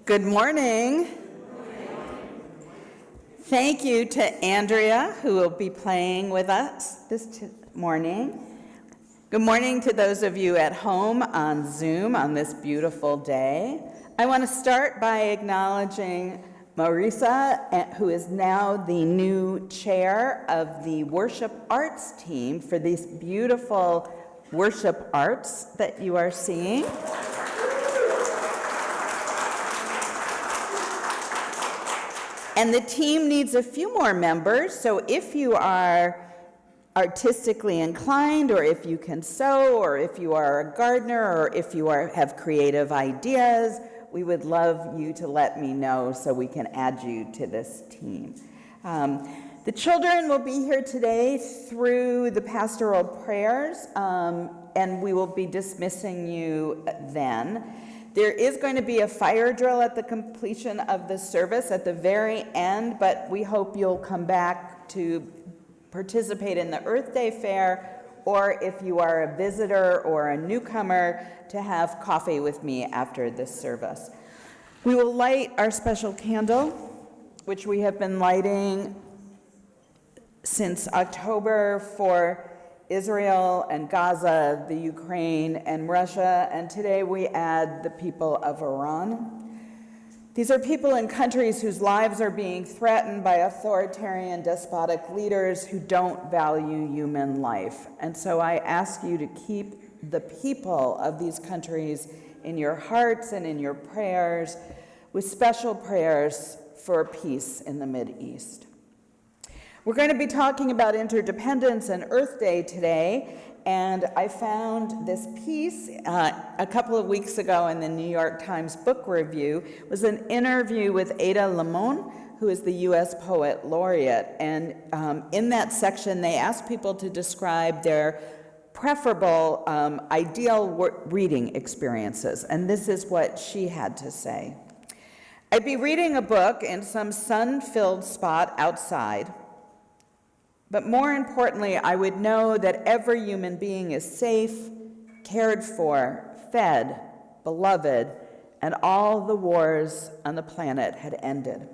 Good morning. Thank you to Andrea, who will be playing with us this morning. Good morning to those of you at home on Zoom on this beautiful day. I want to start by acknowledging Marisa, who is now the new chair of the worship arts team for these beautiful worship arts that you are seeing. And the team needs a few more members, so if you are artistically inclined, or if you can sew, or if you are a gardener, or if you have creative ideas, we would love you to let me know so we can add you to this team. The children will be here today through the pastoral prayers, and we will be dismissing you then. There is going to be a fire drill at the completion of the service at the very end, but we hope you'll come back to participate in the Earth Day Fair, or if you are a visitor or a newcomer, to have coffee with me after this service. We will light our special candle, which we have been lighting since October for Israel and Gaza, the Ukraine and Russia, and today we add the people of Iran. These are people in countries whose lives are being threatened by authoritarian, despotic leaders who don't value human life. And so I ask you to keep the people of these countries in your hearts and in your prayers, with special prayers for peace in the Mideast. We're going to be talking about interdependence and Earth Day today, and I found this piece a couple of weeks ago in the New York Times Book Review. It was an interview with Ada Limon, who is the U.S. Poet Laureate, and in that section they asked people to describe their preferable, ideal reading experiences, and this is what she had to say. I'd be reading a book in some sun-filled spot outside, but more importantly, I would know that every human being is safe, cared for, fed, beloved, and all the wars on the planet had ended.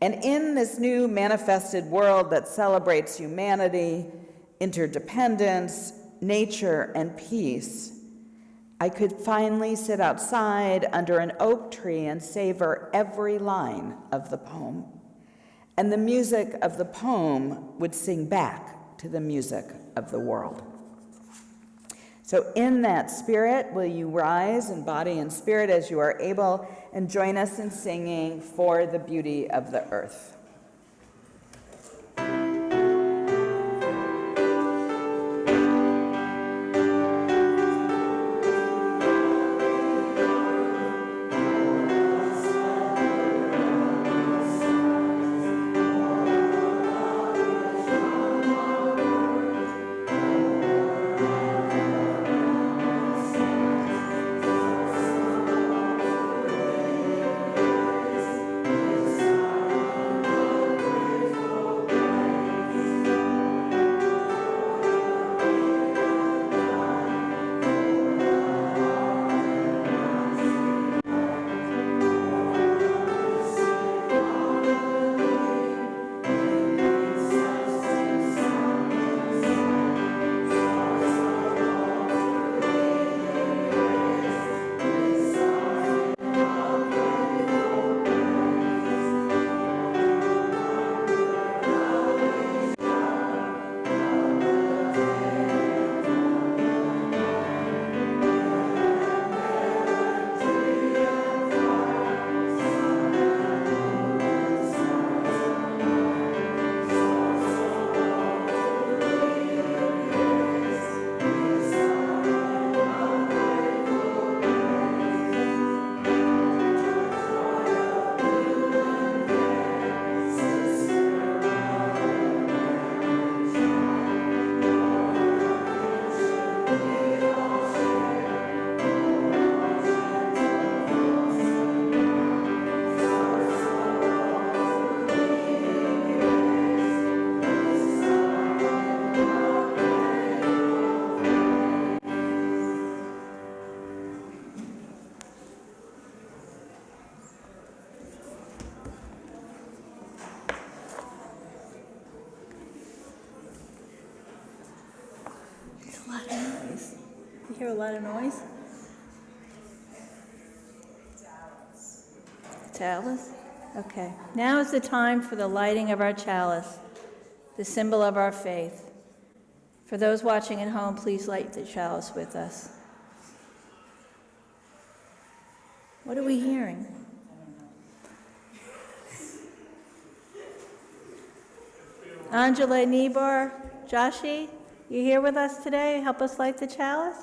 And in this new manifested world that celebrates humanity, interdependence, nature, and peace, I could finally sit outside under an oak tree and savor every line of the poem. And the music of the poem would sing back to the music of the world. So in that spirit, will you rise in body and spirit as you are able, and join us in singing For the Beauty of the Earth. hear a lot of noise? Chalice? Okay. Now is the time for the lighting of our chalice, the symbol of our faith. For those watching at home, please light the chalice with us. What are we hearing? Angela Niebuhr, Joshi, you here with us today? Help us light the chalice?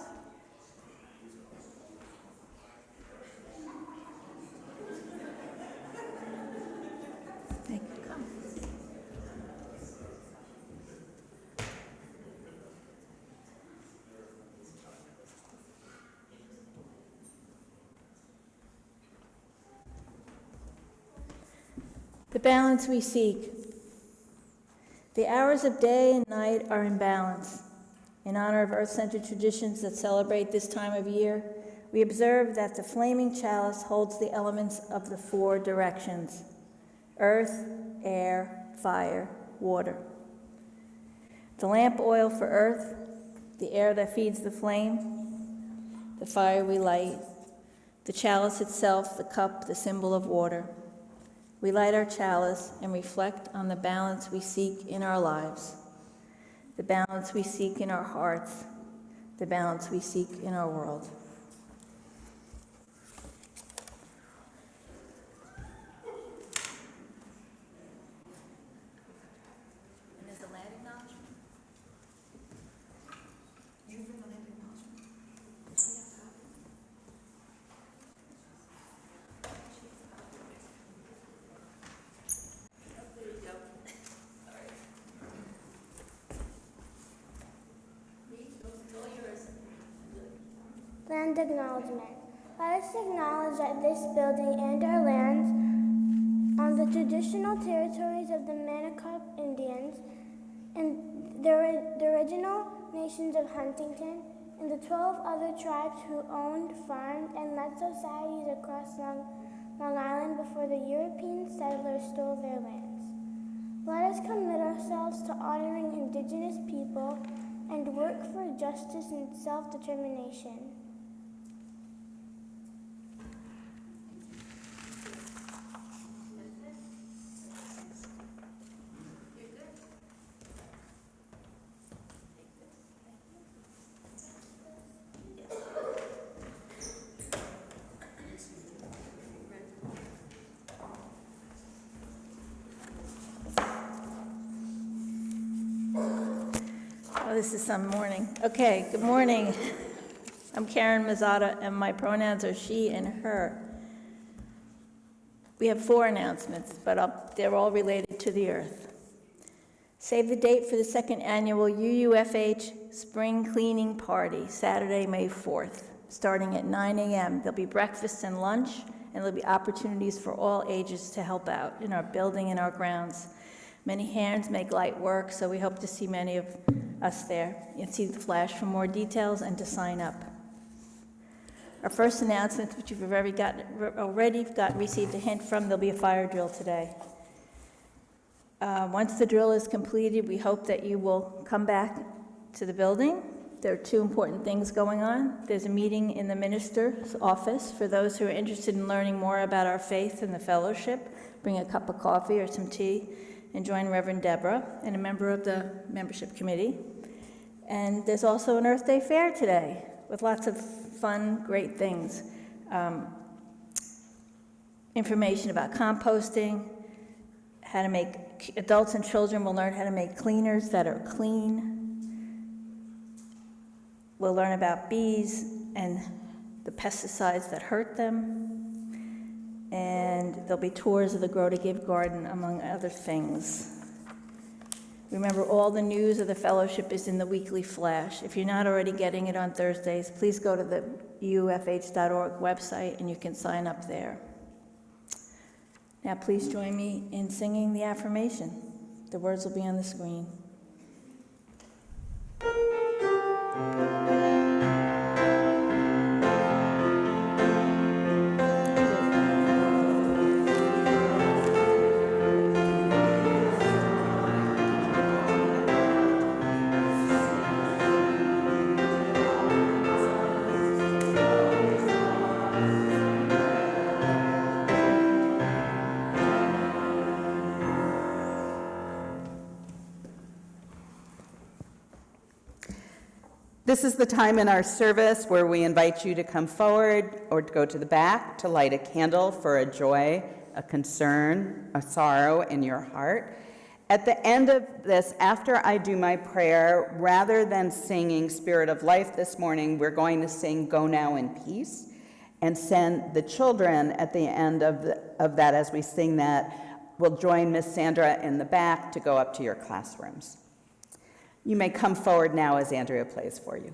Thank you. Come. The balance we seek. The hours of day and night are in balance. In honor of earth-centered traditions that celebrate this time of year, we observe that the flaming chalice holds the elements of the four directions: earth, air, fire, water. The lamp oil for earth, the air that feeds the flame, the fire we light, the chalice itself, the cup, the symbol of water. We light our chalice and reflect on the balance we seek in our lives, the balance we seek in our hearts, the balance we seek in our world. And is the land acknowledgement? You bring the land acknowledgement? Land acknowledgement. Let us acknowledge that this building and our lands on the traditional territories of the Manicock Indians and the original nations of Huntington and the 12 other tribes who owned, farmed, and led societies across Long Island before the European settlers stole their lands. Let us commit ourselves to honoring Indigenous people and work for justice and self-determination. Oh, this is some morning. Okay, good morning. I'm Karen Mazzata, and my pronouns are she and her. We have 4 announcements, but they're all related to the earth. Save the date for the 2nd annual UUFH Spring Cleaning Party, Saturday, May 4th, starting at 9 a.m. There'll be breakfast and lunch, and there'll be opportunities for all ages to help out in our building and our grounds. Many hands make light work, so we hope to see many of us there. You can see the flash for more details and to sign up. Our first announcement, which you've already received a hint from, there'll be a fire drill today. Once the drill is completed, we hope that you will come back to the building. There are 2 important things going on. There's a meeting in the minister's office for those who are interested in learning more about our faith and the fellowship. Bring a cup of coffee or some tea and join Reverend Deborah and a member of the membership committee. And there's also an Earth Day fair today with lots of fun, great things. Information about composting, how to make, adults and children will learn how to make cleaners that are clean. We'll learn about bees and the pesticides that hurt them. And there'll be tours of the Grow to Give garden, among other things. Remember, all the news of the fellowship is in the weekly flash. If you're not already getting it on Thursdays, please go to the UUFH.org website and you can sign up there. Now please join me in singing the affirmation. The words will be on the screen. This is the time in our service where we invite you to come forward or to go to the back to light a candle for a joy, a concern, a sorrow in your heart. At the end of this, after I do my prayer, rather than singing Spirit of Life this morning, we're going to sing Go Now in Peace and send the children at the end of that, as we sing that, will join Miss Sandra in the back to go up to your classrooms. You may come forward now as Andrea plays for you.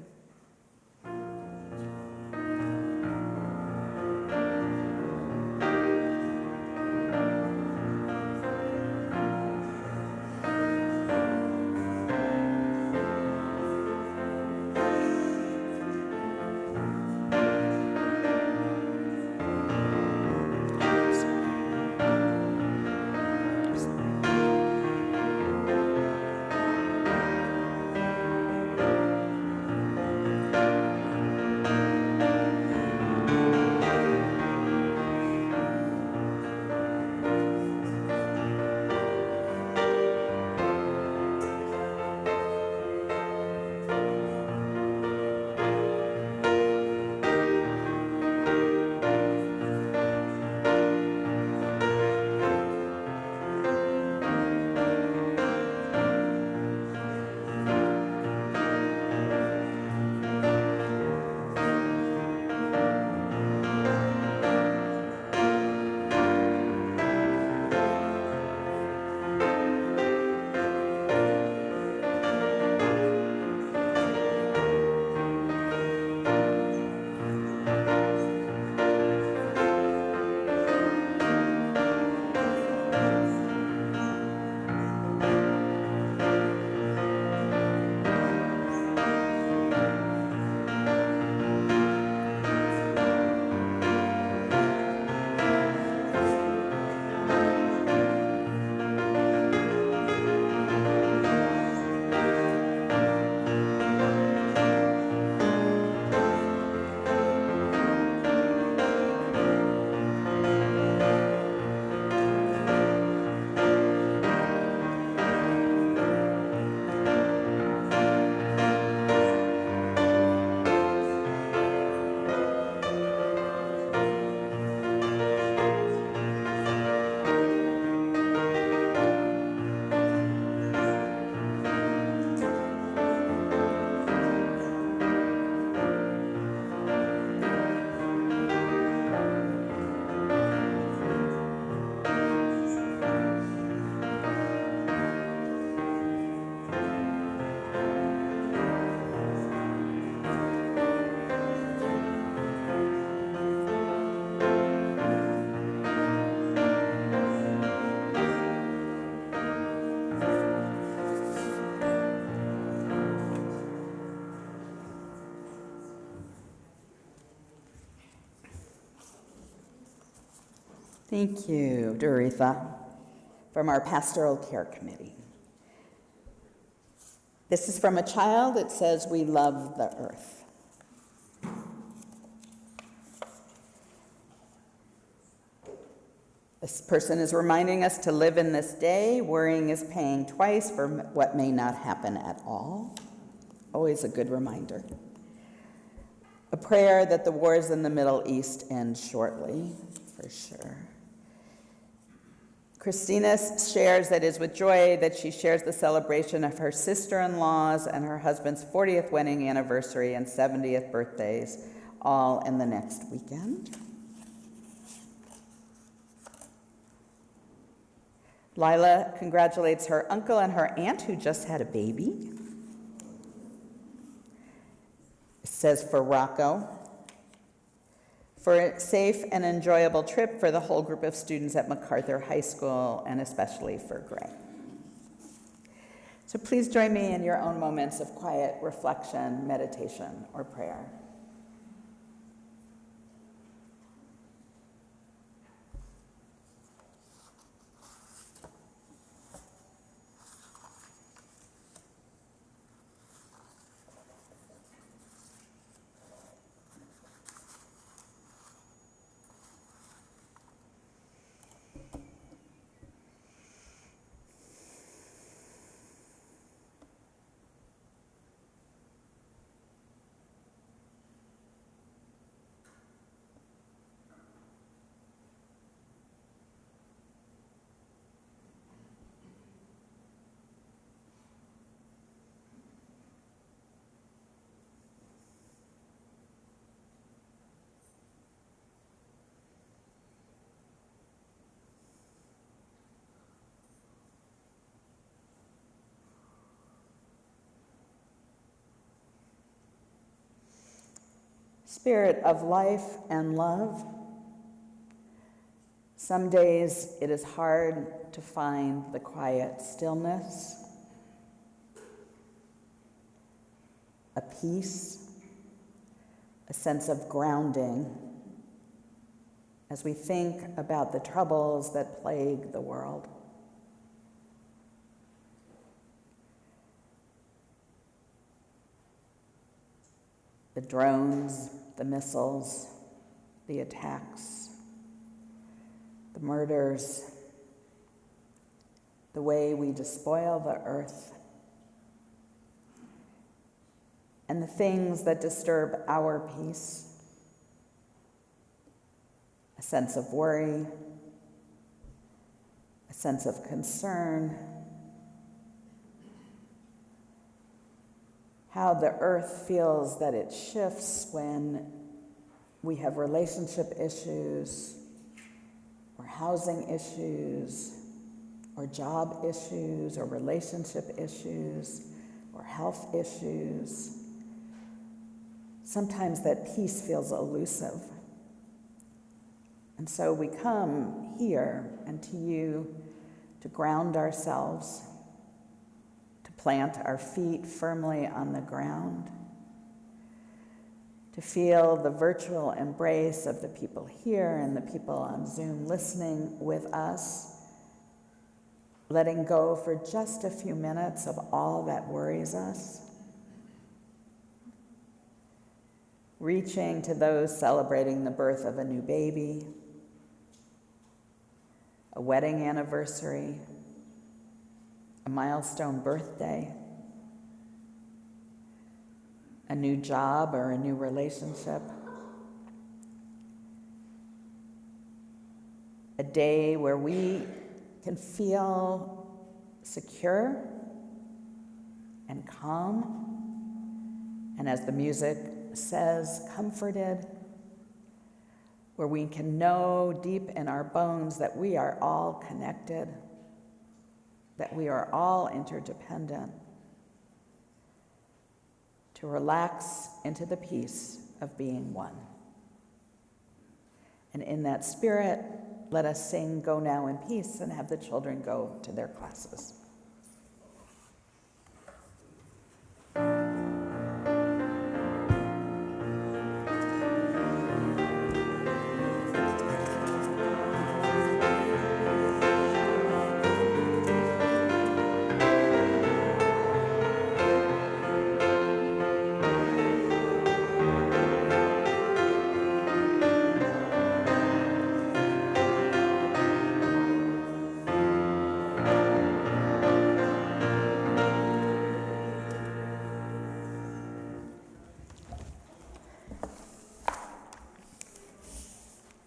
Thank you, Doretha, from our Pastoral Care Committee. This is from a child. It says, "We love the earth." This person is reminding us to live in this day. Worrying is paying twice for what may not happen at all. Always a good reminder. A prayer that the wars in the Middle East end shortly, for sure. Christina shares that it is with joy that she shares the celebration of her sister-in-law's and her husband's 40th wedding anniversary and 70th birthdays, all in the next weekend. Lila congratulates her uncle and her aunt who just had a baby. It says for Rocco, for a safe and enjoyable trip for the whole group of students at MacArthur High School, and especially for Gray. So please join me in your own moments of quiet reflection, meditation, or prayer. spirit of life and love. Some days it is hard to find the quiet stillness, a peace, a sense of grounding as we think about the troubles that plague the world. The drones, the missiles, the attacks, the murders, the way we despoil the earth, and the things that disturb our peace, a sense of worry, a sense of concern, how the earth feels that it shifts when we have relationship issues, or housing issues, or job issues, or relationship issues, or health issues. Sometimes that peace feels elusive. And so we come here and to you to ground ourselves, to plant our feet firmly on the ground, to feel the virtual embrace of the people here and the people on Zoom listening with us, letting go for just a few minutes of all that worries us, reaching to those celebrating the birth of a new baby, a wedding anniversary, a milestone birthday, a new job or a new relationship, a day where we can feel secure and calm, and as the music says, comforted, where we can know deep in our bones that we are all connected, that we are all interdependent, to relax into the peace of being one. And in that spirit, let us sing Go Now in Peace and have the children go to their classes.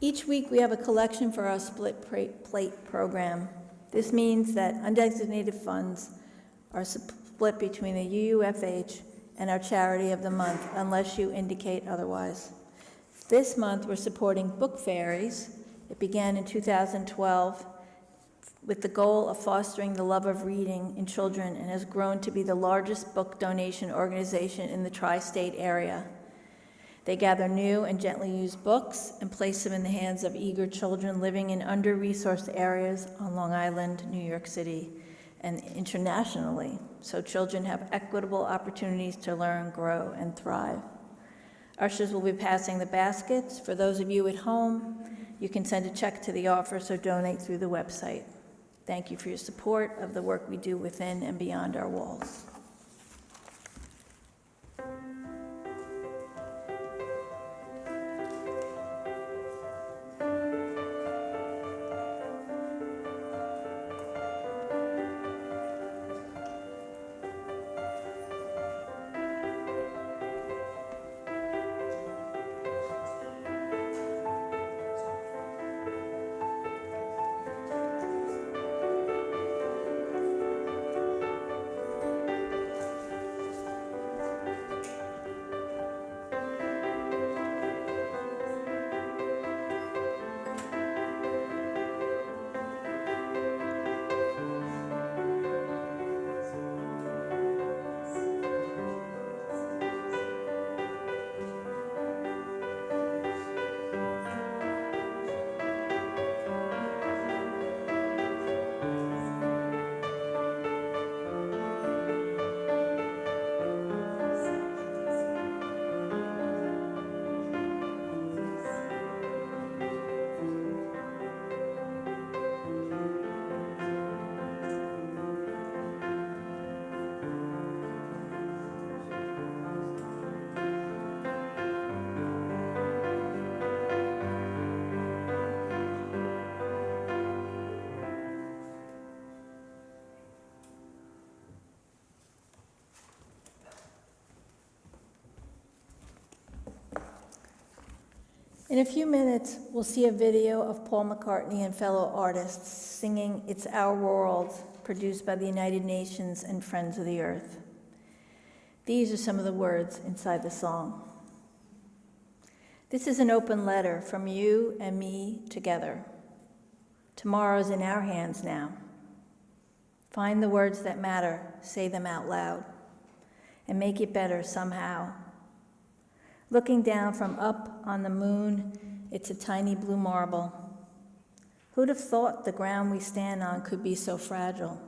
Each week we have a collection for our split plate program. This means that undesignated funds are split between the UUFH and our charity of the month, unless you indicate otherwise. This month we're supporting Book Fairies. It began in 2012 with the goal of fostering the love of reading in children and has grown to be the largest book donation organization in the tri-state area. They gather new and gently used books and place them in the hands of eager children living in under-resourced areas on Long Island, New York City, and internationally, so children have equitable opportunities to learn, grow, and thrive. Ushers will be passing the baskets. For those of you at home, you can send a check to the office or donate through the website. Thank you for your support of the work we do within and beyond our walls. In a few minutes, we'll see a video of Paul McCartney and fellow artists singing It's Our World, produced by the United Nations and Friends of the Earth. These are some of the words inside the song. This is an open letter from you and me together. Tomorrow's in our hands now. Find the words that matter, say them out loud, and make it better somehow. Looking down from up on the moon, it's a tiny blue marble. Who'd have thought the ground we stand on could be so fragile?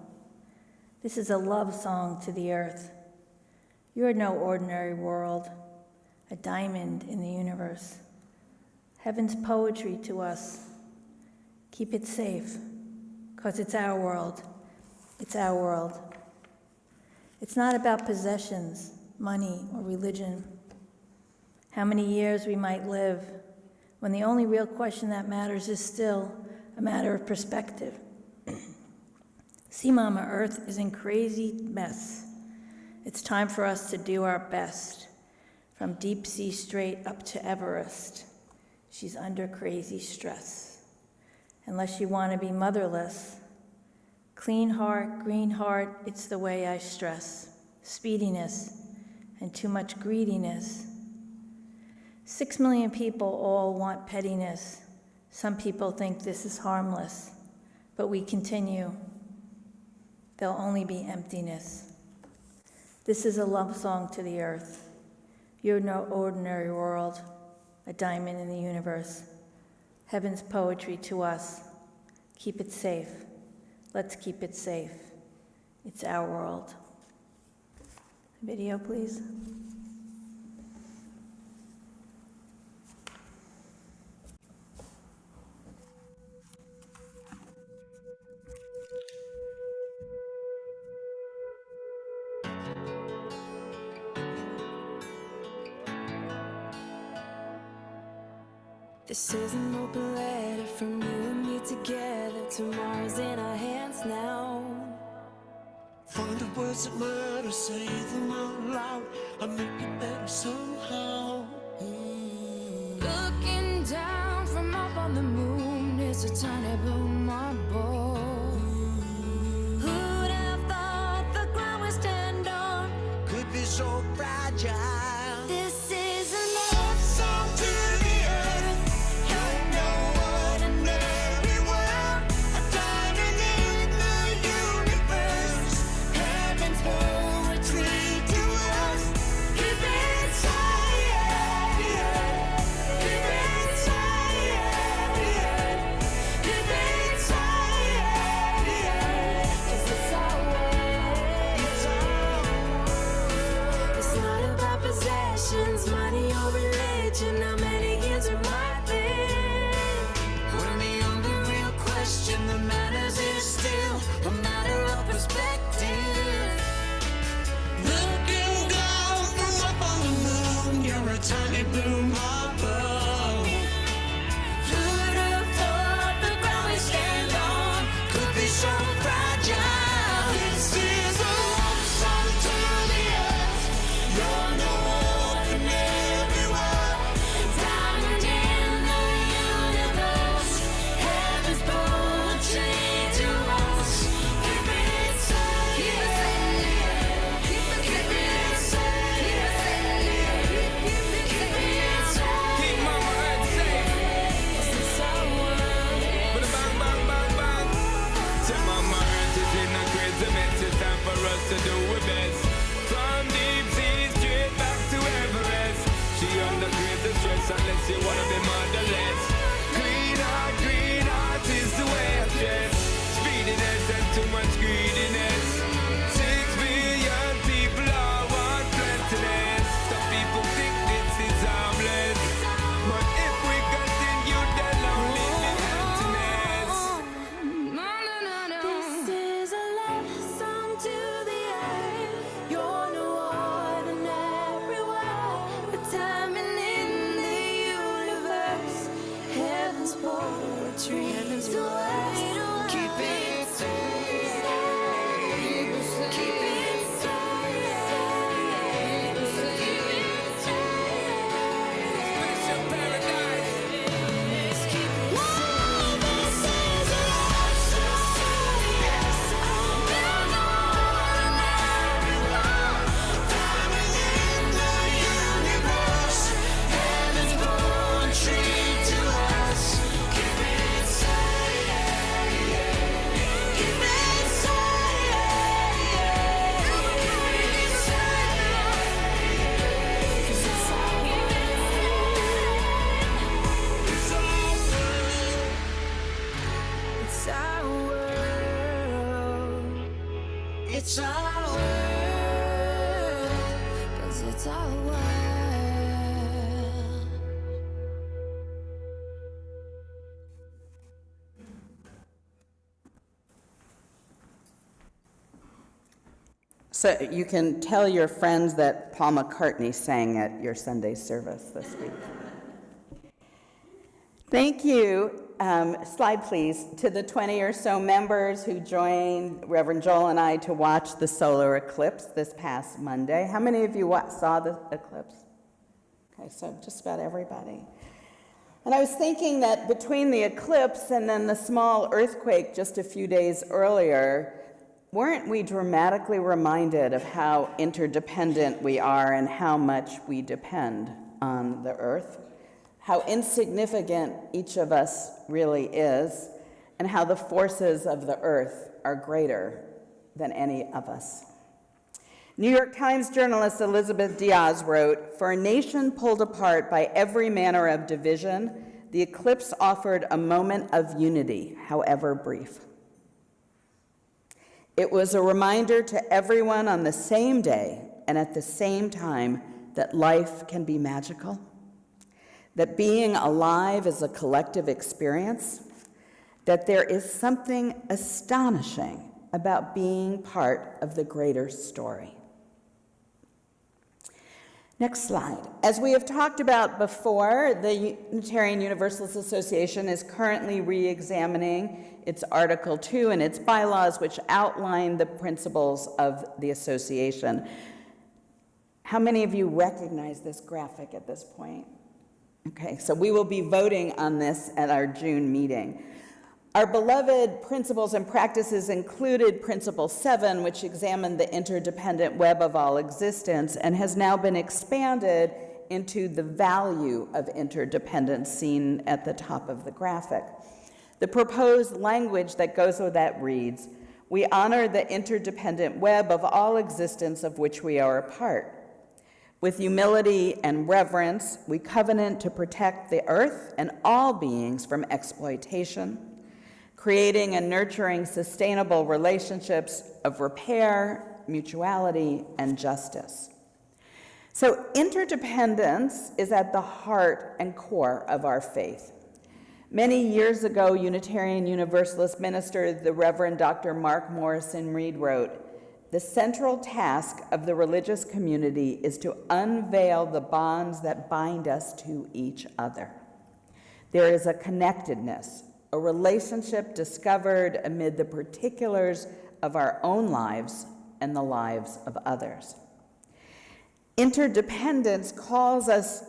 This is a love song to the earth. You're no ordinary world, a diamond in the universe. Heaven's poetry to us. Keep it safe, 'cause it's our world. It's our world. It's not about possessions, money, or religion. How many years we might live, when the only real question that matters is still a matter of perspective. See, Mama Earth is in crazy mess. It's time for us to do our best. From deep sea straight up to Everest, she's under crazy stress. Unless you want to be motherless, clean heart, green heart, it's the way I stress. Speediness and too much greediness. 6 million people all want pettiness. Some people think this is harmless, but we continue. There'll only be emptiness. This is a love song to the earth. You're no ordinary world, a diamond in the universe. Heaven's poetry to us. Keep it safe. Let's keep it safe. It's our world. Video, please. This is an open letter from you and me together. Tomorrow's in our hands now. Find the words that matter, say them out loud, and make it better somehow. Looking down from up on the moon, it's a tiny blue marble. Who'd have thought the ground we stand on Could be so fragile. This is a love song to the earth. You're no ordinary world, a diamond in the universe. Heaven's poetry to us. Keep it inside the earth. Keep it inside the earth. Keep it inside the earth. 'Cause it's our world. It's not about possessions, money or religion. How many years it might live. When the only real question that matters is still a matter of perspective. Looking down from up on the moon, you're a tiny blue marble. Who'd have thought the ground we stand on Could be so fragile. This is a love song to the earth. You're no ordinary world. diamond in the universe. Heaven's poetry to us. Keep it inside. Keep it inside. Keep it inside. Keep it inside. Keep Mama Earth safe. This is our world. With a bang, bang, bang, bang. Say Mama Earth is in a crazy mess. It's time for us to do our best. From deep sea straight back to Everest. She under crazy stress unless you wanna be motherless. Green heart is the way I dress. Speediness and too much greediness. 6 billion people all want plentiness. Some people think this is harmless. But if we continue, they'll only live in emptiness. No, no, no, no. This is a love song to the earth. You're no ordinary world, a diamond in the universe. Heaven's poetry to us. Keep it safe. Keep it safe. Special paradise. it's our world, 'cause it's our world. So you can tell your friends that Paul McCartney sang at your Sunday service this week. Thank you, slide please, to the 20 or so members who joined Reverend Joel and I to watch the solar eclipse this past Monday. How many of you saw the eclipse? Okay, so just about everybody. And I was thinking that between the eclipse and then the small earthquake just a few days earlier, weren't we dramatically reminded of how interdependent we are and how much we depend on the earth? How insignificant each of us really is, and how the forces of the earth are greater than any of us. New York Times journalist Elizabeth Diaz wrote, "For a nation pulled apart by every manner of division, the eclipse offered a moment of unity, however brief. It was a reminder to everyone on the same day and at the same time that life can be magical, that being alive is a collective experience, that there is something astonishing about being part of the greater story." Next slide. As we have talked about before, the Unitarian Universalist Association is currently re-examining its Article 2 and its bylaws, which outline the principles of the association. How many of you recognize this graphic at this point? Okay, so we will be voting on this at our June meeting. Our beloved principles and practices included Principle 7, which examined the interdependent web of all existence and has now been expanded into the value of interdependence seen at the top of the graphic. The proposed language that goes with that reads, "We honor the interdependent web of all existence of which we are a part. With humility and reverence, we covenant to protect the earth and all beings from exploitation, creating and nurturing sustainable relationships of repair, mutuality, and justice." So interdependence is at the heart and core of our faith. Many years ago, Unitarian Universalist minister, the Reverend Dr. Mark Morrison Reed wrote, "The central task of the religious community is to unveil the bonds that bind us to each other. There is a connectedness, a relationship discovered amid the particulars of our own lives and the lives of others." Interdependence calls us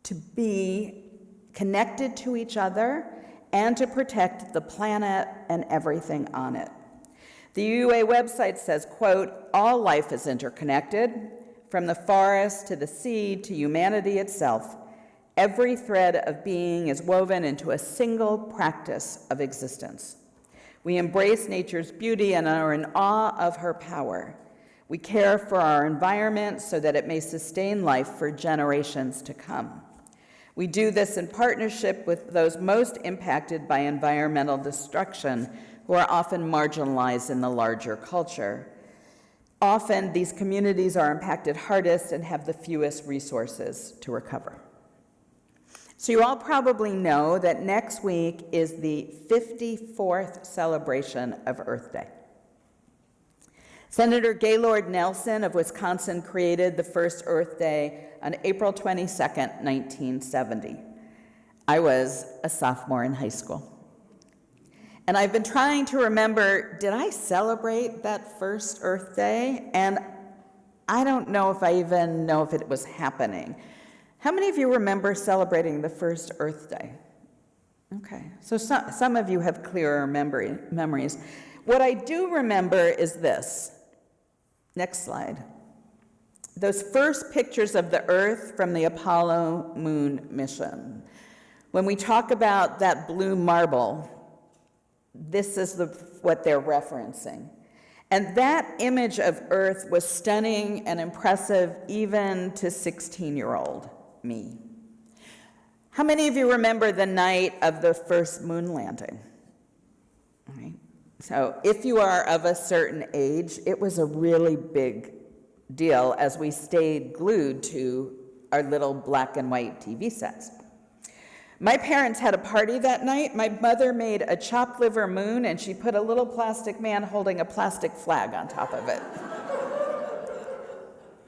to be connected to each other and to protect the planet and everything on it. The UUA website says, quote, "All life is interconnected, from the forest to the sea to humanity itself. Every thread of being is woven into a single practice of existence. We embrace nature's beauty and are in awe of her power. We care for our environment so that it may sustain life for generations to come. We do this in partnership with those most impacted by environmental destruction, who are often marginalized in the larger culture. Often, these communities are impacted hardest and have the fewest resources to recover." So you all probably know that next week is the 54th celebration of Earth Day. Senator Gaylord Nelson of Wisconsin created the first Earth Day on April 22nd, 1970. I was a sophomore in high school. And I've been trying to remember, did I celebrate that first Earth Day? And I don't know if I even know if it was happening. How many of you remember celebrating the first Earth Day? Okay, so some of you have clearer memories. What I do remember is this. Next slide. Those first pictures of the Earth from the Apollo moon mission. When we talk about that blue marble, this is what they're referencing. And that image of Earth was stunning and impressive even to 16-year-old me. How many of you remember the night of the first moon landing? All right. So if you are of a certain age, it was a really big deal as we stayed glued to our little black and white TV sets. My parents had a party that night. My mother made a chopped liver moon, and she put a little plastic man holding a plastic flag on top of it.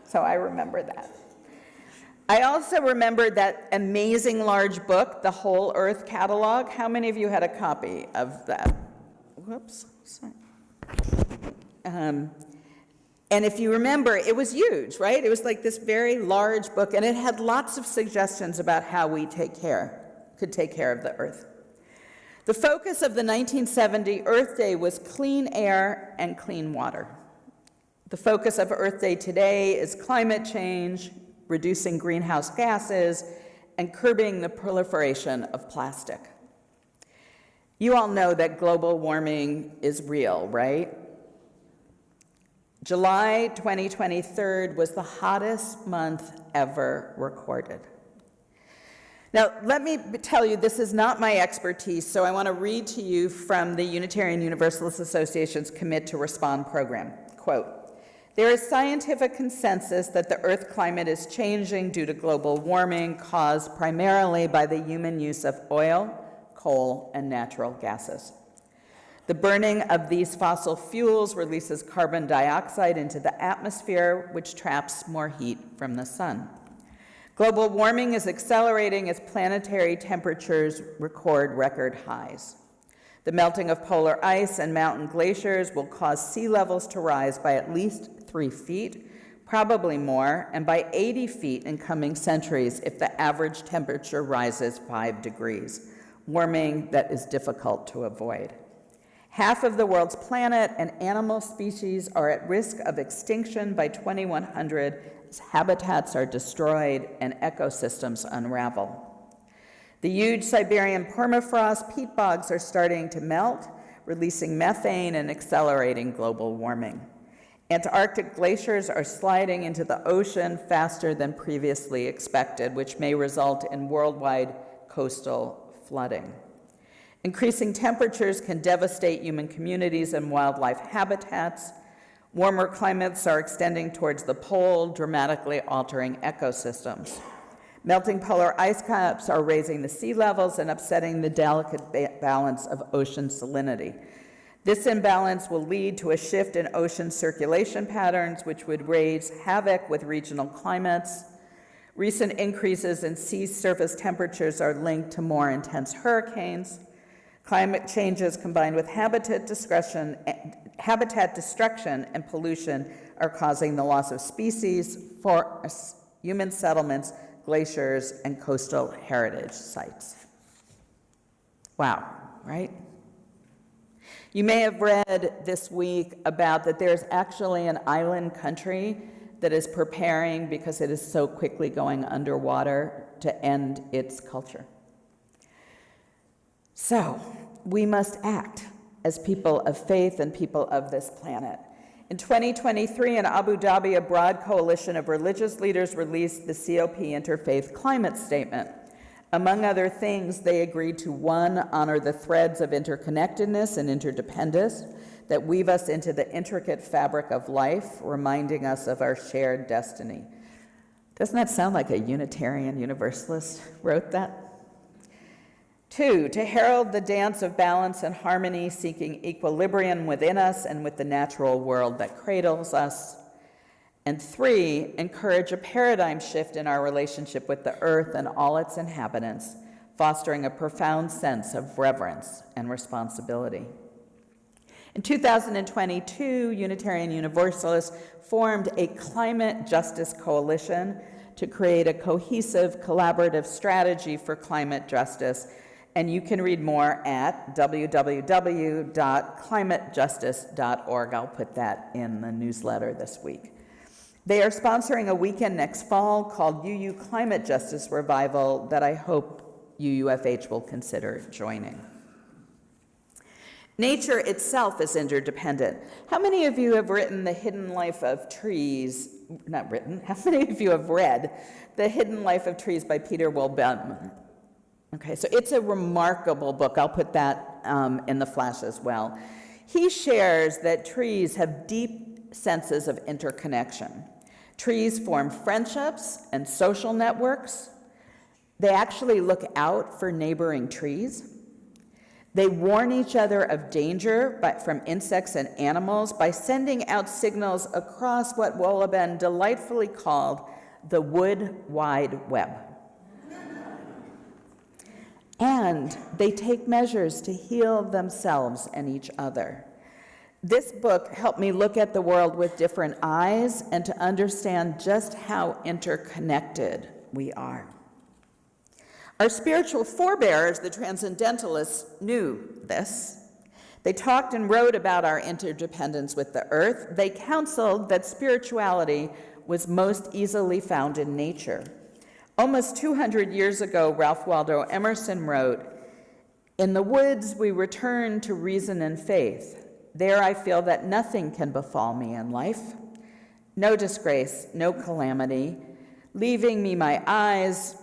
So I remember that. I also remember that amazing large book, the Whole Earth Catalog. How many of you had a copy of that? Whoops. Sorry. And if you remember, it was huge, right? It was like this very large book, and it had lots of suggestions about how we could take care of the Earth. The focus of the 1970 Earth Day was clean air and clean water. The focus of Earth Day today is climate change, reducing greenhouse gases, and curbing the proliferation of plastic. You all know that global warming is real, right? July 2023 was the hottest month ever recorded. Now, let me tell you, this is not my expertise, so I want to read to you from the Unitarian Universalist Association's Commit to Respond program. Quote, "There is scientific consensus that the Earth climate is changing due to global warming caused primarily by the human use of oil, coal, and natural gases. The burning of these fossil fuels releases carbon dioxide into the atmosphere, which traps more heat from the sun. Global warming is accelerating as planetary temperatures record record highs. The melting of polar ice and mountain glaciers will cause sea levels to rise by at least 3 feet, probably more, and by 80 feet in coming centuries if the average temperature rises 5 degrees, warming that is difficult to avoid. Half of the world's planet and animal species are at risk of extinction by 2100 as habitats are destroyed and ecosystems unravel. The huge Siberian permafrost peat bogs are starting to melt, releasing methane and accelerating global warming. Antarctic glaciers are sliding into the ocean faster than previously expected, which may result in worldwide coastal flooding. Increasing temperatures can devastate human communities and wildlife habitats. Warmer climates are extending towards the pole, dramatically altering ecosystems. Melting polar ice caps are raising the sea levels and upsetting the delicate balance of ocean salinity. This imbalance will lead to a shift in ocean circulation patterns, which would raise havoc with regional climates. Recent increases in sea surface temperatures are linked to more intense hurricanes. Climate changes combined with habitat destruction and pollution are causing the loss of species, forests, human settlements, glaciers, and coastal heritage sites." Wow, right? You may have read this week about that there's actually an island country that is preparing, because it is so quickly going underwater, to end its culture. So, we must act as people of faith and people of this planet. In 2023, in Abu Dhabi, a broad coalition of religious leaders released the COP Interfaith Climate Statement. Among other things, they agreed to, 1, honor the threads of interconnectedness and interdependence that weave us into the intricate fabric of life, reminding us of our shared destiny. Doesn't that sound like a Unitarian Universalist wrote that? 2, to herald the dance of balance and harmony, seeking equilibrium within us and with the natural world that cradles us. And 3, encourage a paradigm shift in our relationship with the earth and all its inhabitants, fostering a profound sense of reverence and responsibility. In 2022, Unitarian Universalists formed a climate justice coalition to create a cohesive, collaborative strategy for climate justice. And you can read more at www.climatejustice.org. I'll put that in the newsletter this week. They are sponsoring a weekend next fall called UU Climate Justice Revival that I hope UUFH will consider joining. Nature itself is interdependent. How many of you have written The Hidden Life of Trees? Not written. How many of you have read The Hidden Life of Trees by Peter Wilbon? Okay, so it's a remarkable book. I'll put that in the flash as well. He shares that trees have deep senses of interconnection. Trees form friendships and social networks. They actually look out for neighboring trees. They warn each other of danger from insects and animals by sending out signals across what Wolleben delightfully called the wood wide web. And they take measures to heal themselves and each other. This book helped me look at the world with different eyes and to understand just how interconnected we are. Our spiritual forebears, the Transcendentalists, knew this. They talked and wrote about our interdependence with the earth. They counseled that spirituality was most easily found in nature. Almost 200 years ago, Ralph Waldo Emerson wrote, "In the woods we return to reason and faith. There I feel that nothing can befall me in life. No disgrace, no calamity. Leaving me my eyes,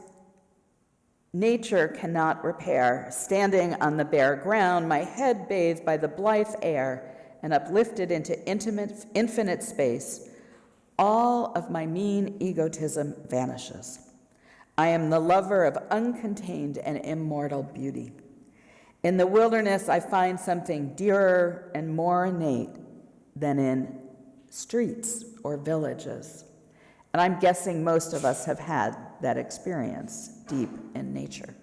nature cannot repair. Standing on the bare ground, my head bathed by the blithe air and uplifted into infinite space, all of my mean egotism vanishes. I am the lover of uncontained and immortal beauty. In the wilderness, I find something dearer and more innate than in streets or villages." And I'm guessing most of us have had that experience deep in nature.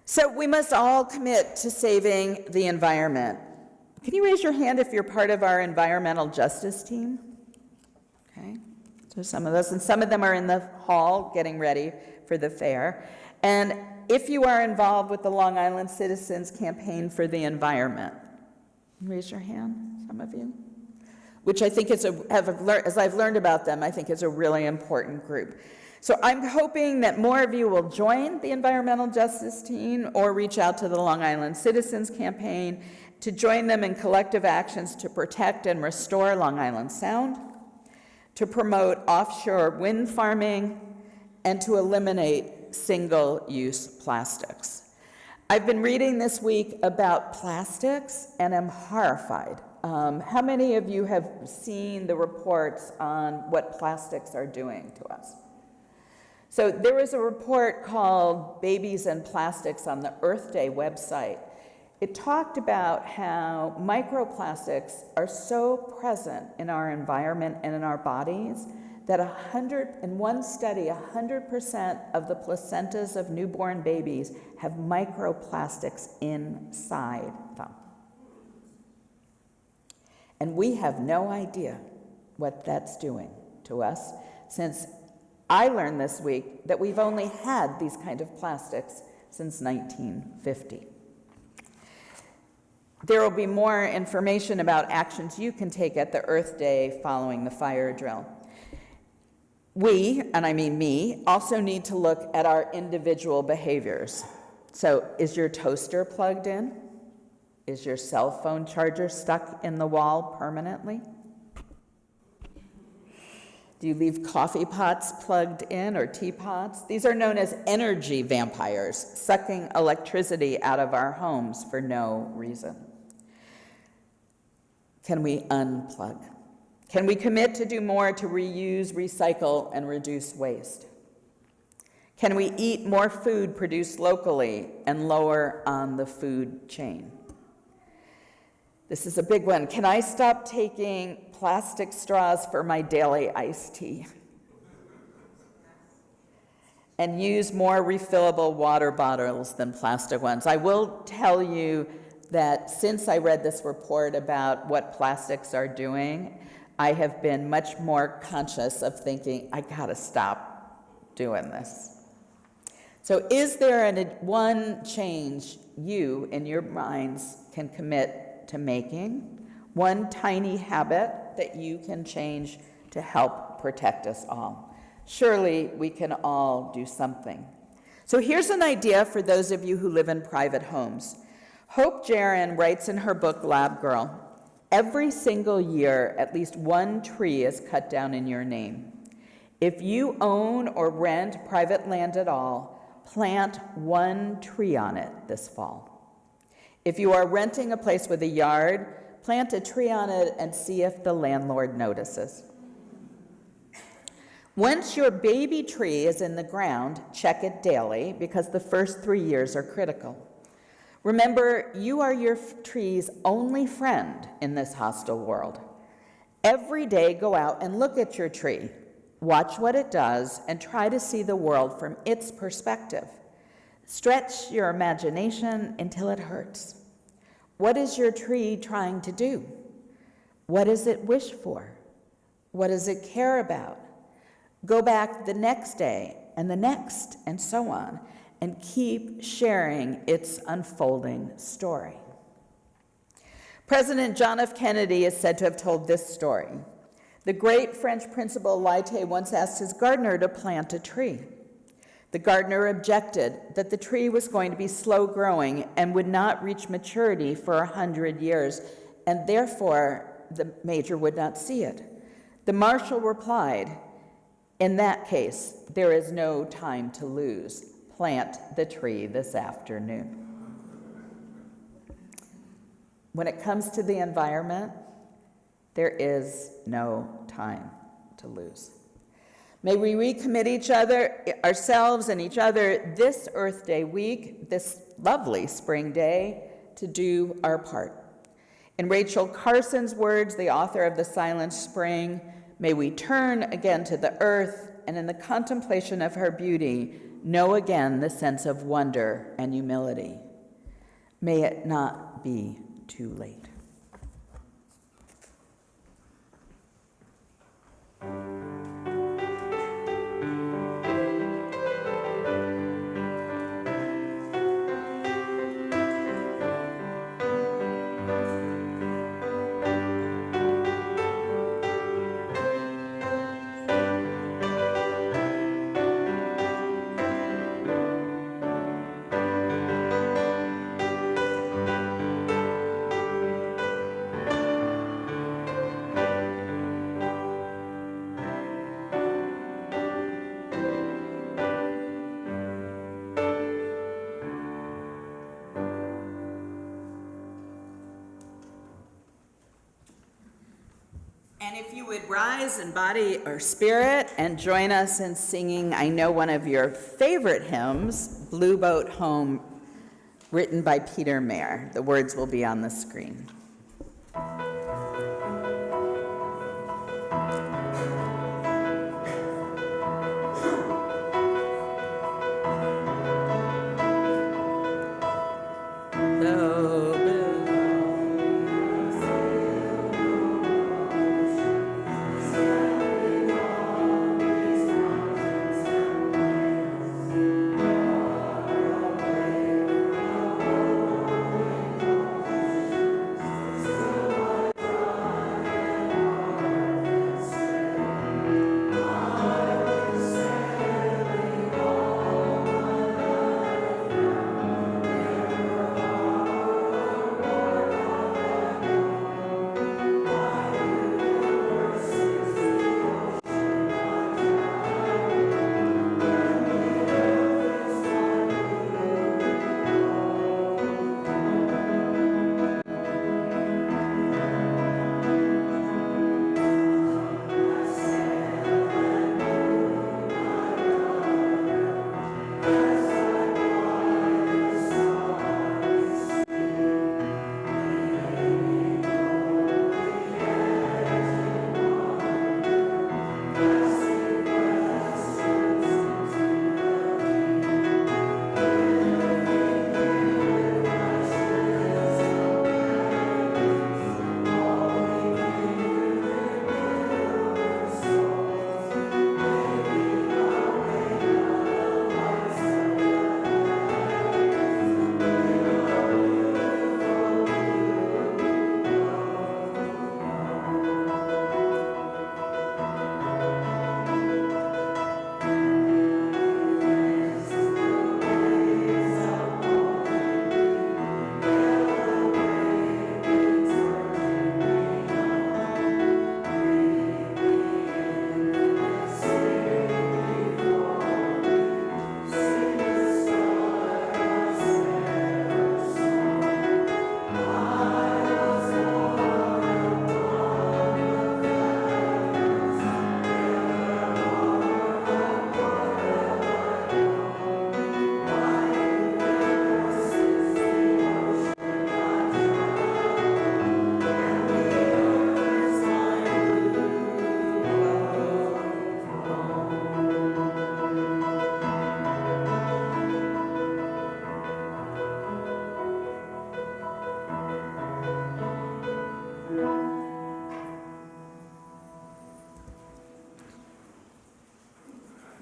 So we must all commit to saving the environment. Can you raise your hand if you're part of our environmental justice team? Okay, so some of us, and some of them are in the hall getting ready for the fair. And if you are involved with the Long Island Citizens Campaign for the Environment, raise your hand, some of you, which I think is, as I've learned about them, I think is a really important group. So I'm hoping that more of you will join the environmental justice team or reach out to the Long Island Citizens Campaign to join them in collective actions to protect and restore Long Island Sound, to promote offshore wind farming, and to eliminate single-use plastics. I've been reading this week about plastics and am horrified. How many of you have seen the reports on what plastics are doing to us? So there was a report called Babies and Plastics on the Earth Day website. It talked about how microplastics are so present in our environment and in our bodies that in one study, 100% of the placentas of newborn babies have microplastics inside them. And we have no idea what that's doing to us, since I learned this week that we've only had these kind of plastics since 1950. There will be more information about actions you can take at the Earth Day following the fire drill. We, and I mean me, also need to look at our individual behaviors. So, is your toaster plugged in? Is your cell phone charger stuck in the wall permanently? Do you leave coffee pots plugged in or teapots? These are known as energy vampires, sucking electricity out of our homes for no reason. Can we unplug? Can we commit to do more to reuse, recycle, and reduce waste? Can we eat more food produced locally and lower on the food chain? This is a big one. Can I stop taking plastic straws for my daily iced tea? And use more refillable water bottles than plastic ones. I will tell you that since I read this report about what plastics are doing, I have been much more conscious of thinking, I gotta stop doing this. So is there one change you, in your minds, can commit to making? One tiny habit that you can change to help protect us all? Surely we can all do something. So here's an idea for those of you who live in private homes. Hope Jaron writes in her book, Lab Girl, every single year, at least one tree is cut down in your name. If you own or rent private land at all, plant one tree on it this fall. If you are renting a place with a yard, plant a tree on it and see if the landlord notices. Once your baby tree is in the ground, check it daily because the first 3 years are critical. Remember, you are your tree's only friend in this hostile world. Every day, go out and look at your tree. Watch what it does and try to see the world from its perspective. Stretch your imagination until it hurts. What is your tree trying to do? What does it wish for? What does it care about? Go back the next day and the next and so on, and keep sharing its unfolding story. President John F. Kennedy is said to have told this story. The great French principal Laite once asked his gardener to plant a tree. The gardener objected that the tree was going to be slow growing and would not reach maturity for 100 years, and therefore the major would not see it. The marshal replied, "In that case, there is no time to lose. Plant the tree this afternoon." When it comes to the environment, there is no time to lose. May we recommit ourselves and each other this Earth Day week, this lovely spring day, to do our part. In Rachel Carson's words, the author of The Silent Spring, may we turn again to the earth and in the contemplation of her beauty, know again the sense of wonder and humility. May it not be too late. And if you would rise in body or spirit and join us in singing, I know one of your favorite hymns, Blue Boat Home, written by Peter Mayer. The words will be on the screen.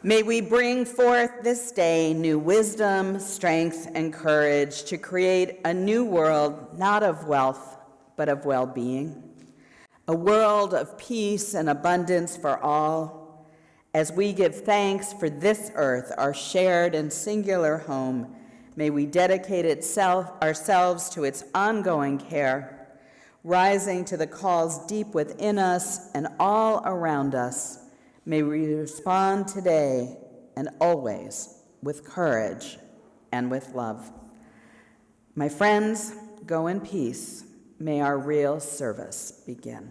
May we bring forth this day new wisdom, strength, and courage to create a new world, not of wealth, but of well-being. A world of peace and abundance for all. As we give thanks for this earth, our shared and singular home, may we dedicate ourselves to its ongoing care, rising to the calls deep within us and all around us. May we respond today and always with courage and with love. My friends, go in peace. May our real service begin.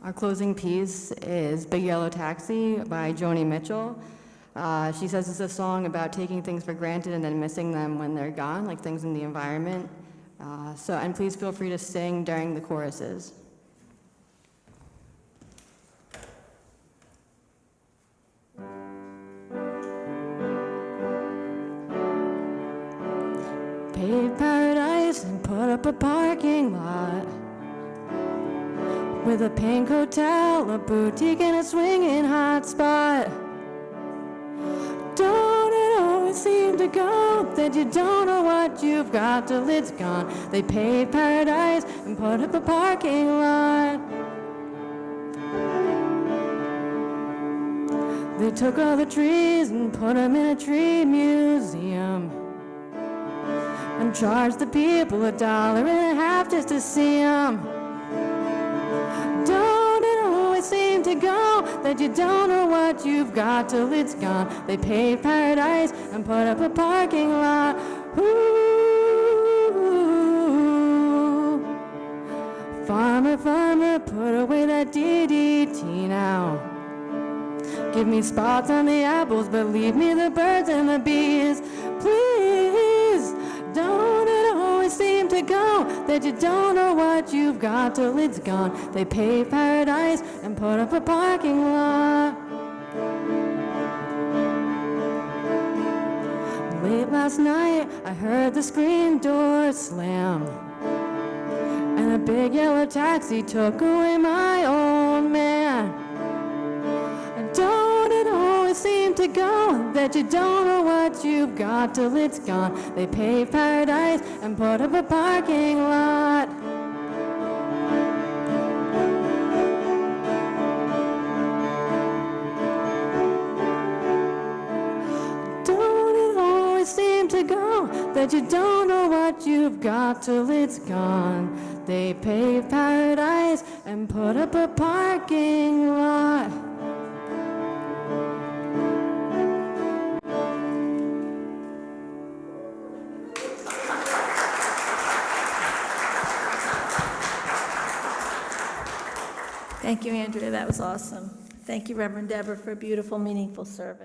Our closing piece is Big Yellow Taxi by Joni Mitchell. She says it's a song about taking things for granted and then missing them when they're gone, like things in the environment. And please feel free to sing during the choruses. Paved paradise and put up a parking lot with a pink hotel, a boutique, and a swinging hot spot. Don't it always seem to go that you don't know what you've got till it's gone? They paved paradise and put up a parking lot. They took all the trees and put them in a tree museum and charged the people $1.50 just to see them. Don't it always seem to go that you don't know what you've got till it's gone? They paved paradise and put up a parking lot. Ooh, farmer, farmer, put away that DDT now. Give me spots on the apples, but leave me the birds and the bees, please. Don't it always seem to go that you don't know what you've got till it's gone? They paved paradise and put up a parking lot. Late last night, I heard the screen door slam, and a big yellow taxi took away my old man. Don't it always seem to go that you don't know what you've got till it's gone? They paved paradise and put up a parking lot. Don't it always seem to go that you don't know what you've got till it's gone? They paved paradise and put up a parking lot. Thank you, Andrea. That was awesome. Thank you, Reverend Deborah, for a beautiful, meaningful service.